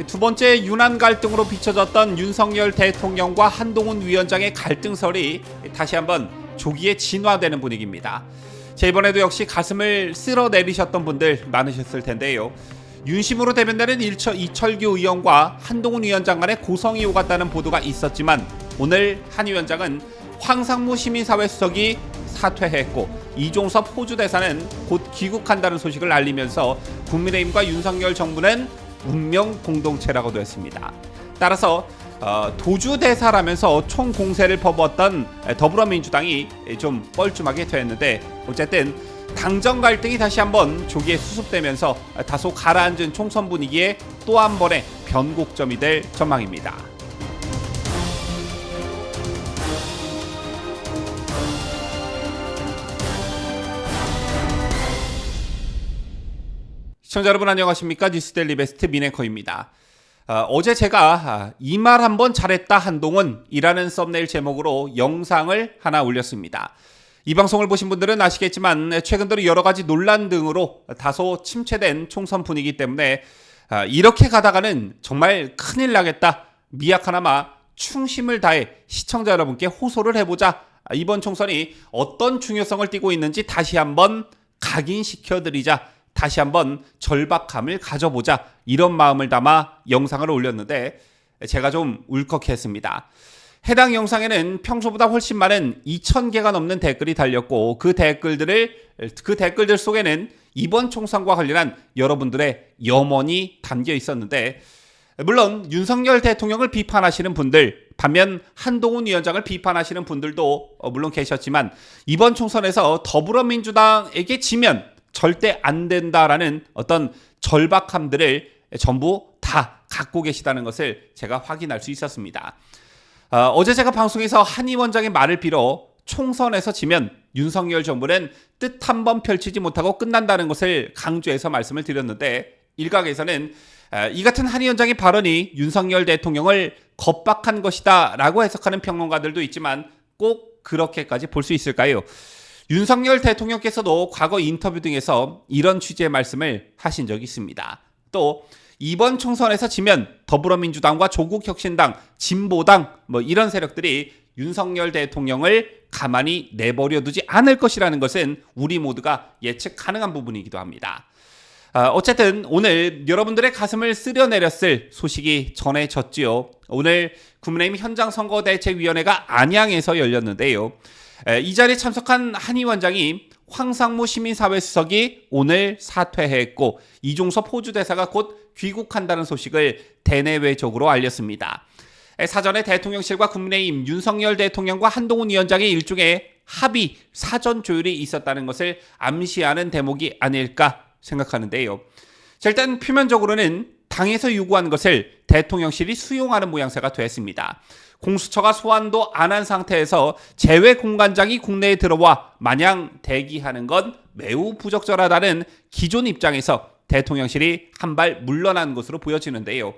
두 번째 윤한 갈등으로 비춰졌던 윤석열 대통령과 한동훈 위원장의 갈등설이 다시 한번 조기에 진화되는 분위기입니다. 이번에도 역시 가슴을 쓸어내리셨던 분들 많으셨을 텐데요. 윤심으로 대변되는 이철규 의원과 한동훈 위원장 간의 고성이 오갔다는 보도가 있었지만 오늘 한 위원장은 황상무 시민사회 수석이 사퇴했고 이종섭 호주 대사는 곧 귀국한다는 소식을 알리면서 국민의힘과 윤석열 정부는 운명 공동체라고도 했습니다. 따라서 도주 대사라면서 총 공세를 퍼부었던 더불어민주당이 좀 뻘쭘하게 됐는데 어쨌든 당정 갈등이 다시 한번 조기에 수습되면서 다소 가라앉은 총선 분위기에 또 한 번의 변곡점이 될 전망입니다. 시청자 여러분 안녕하십니까? 뉴스데일리 베스트 민앵커입니다. 어제 제가 이 말 한번 잘했다 한동훈이라는 썸네일 제목으로 영상을 하나 올렸습니다. 이 방송을 보신 분들은 아시겠지만 최근 들어 여러 가지 논란 등으로 다소 침체된 총선 분위기 때문에 이렇게 가다가는 정말 큰일 나겠다. 미약하나마 충심을 다해 시청자 여러분께 호소를 해보자. 이번 총선이 어떤 중요성을 띠고 있는지 다시 한번 각인시켜드리자. 다시 한번 절박함을 가져보자 이런 마음을 담아 영상을 올렸는데 제가 좀 울컥했습니다. 해당 영상에는 평소보다 훨씬 많은 2,000개가 넘는 댓글이 달렸고 그 댓글들 속에는 이번 총선과 관련한 여러분들의 염원이 담겨 있었는데 물론 윤석열 대통령을 비판하시는 분들 반면 한동훈 위원장을 비판하시는 분들도 물론 계셨지만 이번 총선에서 더불어민주당에게 지면 절대 안 된다라는 어떤 절박함들을 전부 다 갖고 계시다는 것을 제가 확인할 수 있었습니다. 어제 제가 방송에서 한 위원장의 말을 빌어 총선에서 지면 윤석열 정부는 뜻 한번 펼치지 못하고 끝난다는 것을 강조해서 말씀을 드렸는데 일각에서는 이 같은 한 위원장의 발언이 윤석열 대통령을 겁박한 것이다 라고 해석하는 평론가들도 있지만 꼭 그렇게까지 볼 수 있을까요? 윤석열 대통령께서도 과거 인터뷰 등에서 이런 취지의 말씀을 하신 적이 있습니다. 또 이번 총선에서 지면 더불어민주당과 조국혁신당, 진보당 이런 세력들이 윤석열 대통령을 가만히 내버려 두지 않을 것이라는 것은 우리 모두가 예측 가능한 부분이기도 합니다. 어쨌든 오늘 여러분들의 가슴을 쓸어내렸을 소식이 전해졌지요. 오늘 국민의힘 현장선거대책위원회가 안양에서 열렸는데요. 이 자리에 참석한 한 위원장이 황상무 시민사회 수석이 오늘 사퇴했고 이종섭 호주 대사가 곧 귀국한다는 소식을 대내외적으로 알렸습니다. 사전에 대통령실과 국민의힘 윤석열 대통령과 한동훈 위원장의 일종의 합의 사전 조율이 있었다는 것을 암시하는 대목이 아닐까 생각하는데요. 자, 일단 표면적으로는 당에서 요구한 것을 대통령실이 수용하는 모양새가 됐습니다. 공수처가 소환도 안 한 상태에서 재외공관장이 국내에 들어와 마냥 대기하는 건 매우 부적절하다는 기존 입장에서 대통령실이 한 발 물러난 것으로 보여지는데요.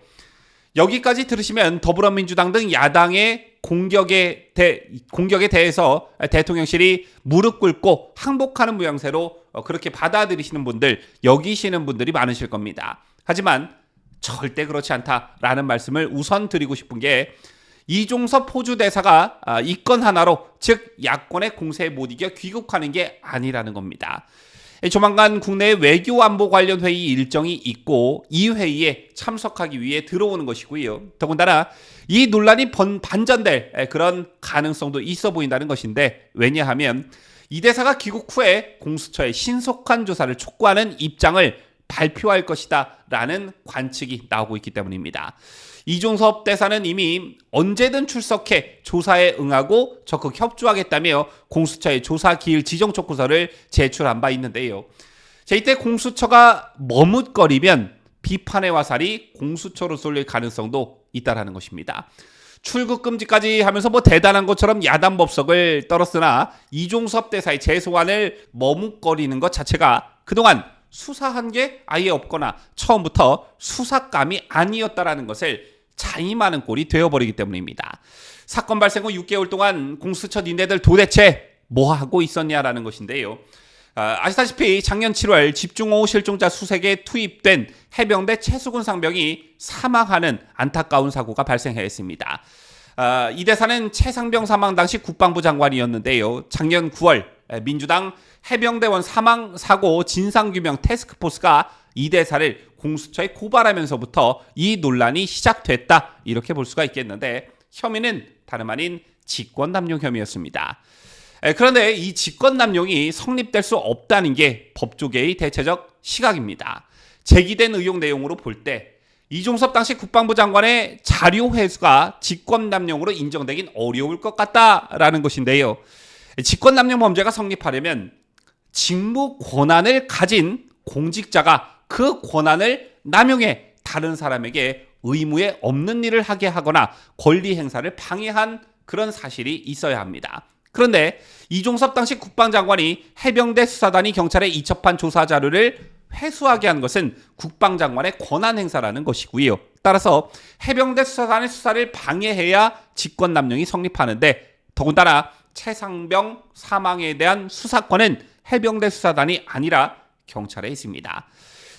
여기까지 들으시면 더불어민주당 등 야당의 공격에 대해서 대통령실이 무릎 꿇고 항복하는 모양새로 그렇게 받아들이시는 분들, 여기시는 분들이 많으실 겁니다. 하지만 절대 그렇지 않다라는 말씀을 우선 드리고 싶은 게 이종섭 호주 대사가 이 건 하나로 즉 야권의 공세에 못 이겨 귀국하는 게 아니라는 겁니다. 조만간 국내 외교 안보 관련 회의 일정이 있고 이 회의에 참석하기 위해 들어오는 것이고요. 더군다나 이 논란이 반전될 그런 가능성도 있어 보인다는 것인데 왜냐하면 이 대사가 귀국 후에 공수처의 신속한 조사를 촉구하는 입장을 발표할 것이다 라는 관측이 나오고 있기 때문입니다. 이종섭 대사는 이미 언제든 출석해 조사에 응하고 적극 협조하겠다며 공수처의 조사 기일 지정 촉구서를 제출한 바 있는데요. 자, 이때 공수처가 머뭇거리면 비판의 화살이 공수처로 쏠릴 가능성도 있다라는 것입니다. 출국 금지까지 하면서 대단한 것처럼 야단 법석을 떨었으나 이종섭 대사의 재소환을 머뭇거리는 것 자체가 그동안 수사한 게 아예 없거나 처음부터 수사감이 아니었다라는 것을 자임하는 꼴이 되어버리기 때문입니다. 사건 발생 후 6개월 동안 공수처 니네들 도대체 뭐 하고 있었냐라는 것인데요. 아시다시피 작년 7월 집중호우 실종자 수색에 투입된 해병대 최수근 상병이 사망하는 안타까운 사고가 발생했습니다. 이 대사는 최상병 사망 당시 국방부 장관이었는데요. 작년 9월 민주당 해병대원 사망 사고 진상규명 태스크포스가 이 대사를 공수처에 고발하면서부터 이 논란이 시작됐다, 이렇게 볼 수가 있겠는데, 혐의는 다름 아닌 직권남용 혐의였습니다. 그런데 이 직권남용이 성립될 수 없다는 게 법조계의 대체적 시각입니다. 제기된 의혹 내용으로 볼 때 이종섭 당시 국방부 장관의 자료 회수가 직권남용으로 인정되긴 어려울 것 같다라는 것인데요. 직권남용 범죄가 성립하려면 직무 권한을 가진 공직자가 그 권한을 남용해 다른 사람에게 의무에 없는 일을 하게 하거나 권리 행사를 방해한 그런 사실이 있어야 합니다. 그런데 이종섭 당시 국방장관이 해병대 수사단이 경찰에 이첩한 조사 자료를 회수하게 한 것은 국방장관의 권한 행사라는 것이고요. 따라서 해병대 수사단의 수사를 방해해야 직권남용이 성립하는데, 더군다나 최상병 사망에 대한 수사권은 해병대 수사단이 아니라 경찰에 있습니다.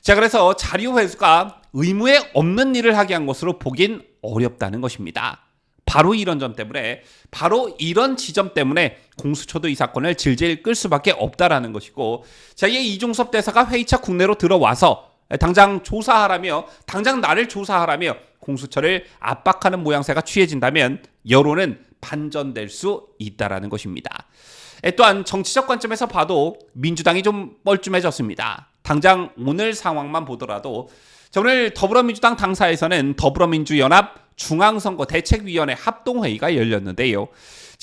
자, 그래서 자료 회수가 의무에 없는 일을 하게 한 것으로 보긴 어렵다는 것입니다. 바로 이런 점 때문에, 바로 이런 지점 때문에 공수처도 이 사건을 질질 끌 수밖에 없다라는 것이고, 자, 이 이종섭 대사가 회의차 국내로 들어와서 당장 조사하라며, 당장 나를 조사하라며 공수처를 압박하는 모양새가 취해진다면 여론은 반전될 수 있다라는 것입니다. 또한 정치적 관점에서 봐도 민주당이 좀 뻘쭘해졌습니다. 당장 오늘 상황만 보더라도, 오늘 더불어민주당 당사에서는 더불어민주연합 중앙선거대책위원회 합동회의가 열렸는데요.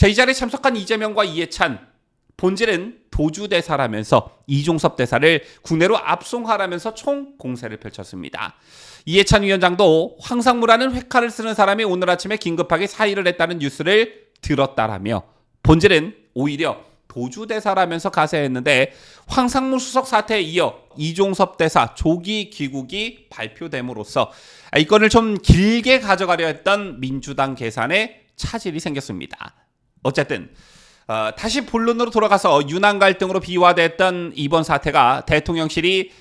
이 자리에 참석한 이재명과 이해찬, 본질은 도주대사라면서 이종섭 대사를 국내로 압송하라면서 총공세를 펼쳤습니다. 이해찬 위원장도 황상무라는 회칼을 쓰는 사람이 오늘 아침에 긴급하게 사의를 했다는 뉴스를 들었다라며, 본질은 오히려 도주대사라면서 가세했는데, 황상무 수석 사태에 이어 이종섭 대사 조기 귀국이 발표됨으로써 이 건을 좀 길게 가져가려 했던 민주당 계산에 차질이 생겼습니다. 어쨌든 다시 본론으로 돌아가서 윤한 갈등으로 비화됐던 이번 사태가 대통령실이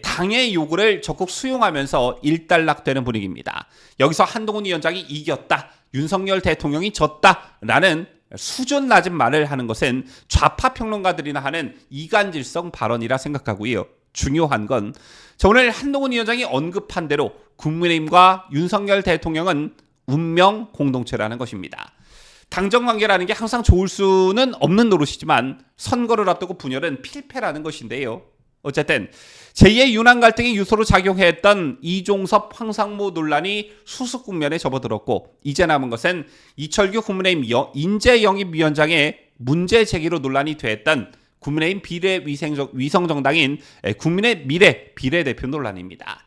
당의 요구를 적극 수용하면서 일단락되는 분위기입니다. 여기서 한동훈 위원장이 이겼다, 윤석열 대통령이 졌다라는 수준 낮은 말을 하는 것은 좌파 평론가들이나 하는 이간질성 발언이라 생각하고요. 중요한 건 오늘 한동훈 위원장이 언급한 대로 국민의힘과 윤석열 대통령은 운명 공동체라는 것입니다. 당정관계라는 게 항상 좋을 수는 없는 노릇이지만 선거를 앞두고 분열은 필패라는 것인데요. 어쨌든 제2의 윤한 갈등이 유서로 작용했던 이종섭 황상무 논란이 수습 국면에 접어들었고, 이제 남은 것은 이철규 국민의힘 인재영입위원장의 문제 제기로 논란이 됐던 국민의힘 비례위성정당인 국민의 미래 비례대표 논란입니다.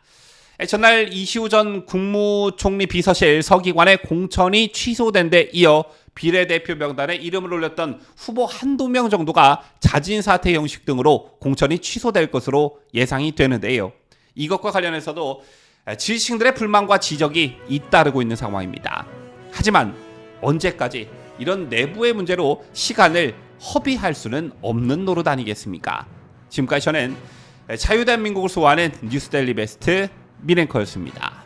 전날 이시우 전 국무총리 비서실 서기관의 공천이 취소된 데 이어 비례대표 명단에 이름을 올렸던 후보 한두 명 정도가 자진 사퇴 형식 등으로 공천이 취소될 것으로 예상이 되는데요. 이것과 관련해서도 지지층들의 불만과 지적이 잇따르고 있는 상황입니다. 하지만 언제까지 이런 내부의 문제로 시간을 허비할 수는 없는 노릇 아니겠습니까? 지금까지 저는 자유대한민국을 소화하는 뉴스데일리 베스트 민앵커였습니다.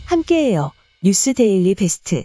함께해요. 뉴스데일리 베스트.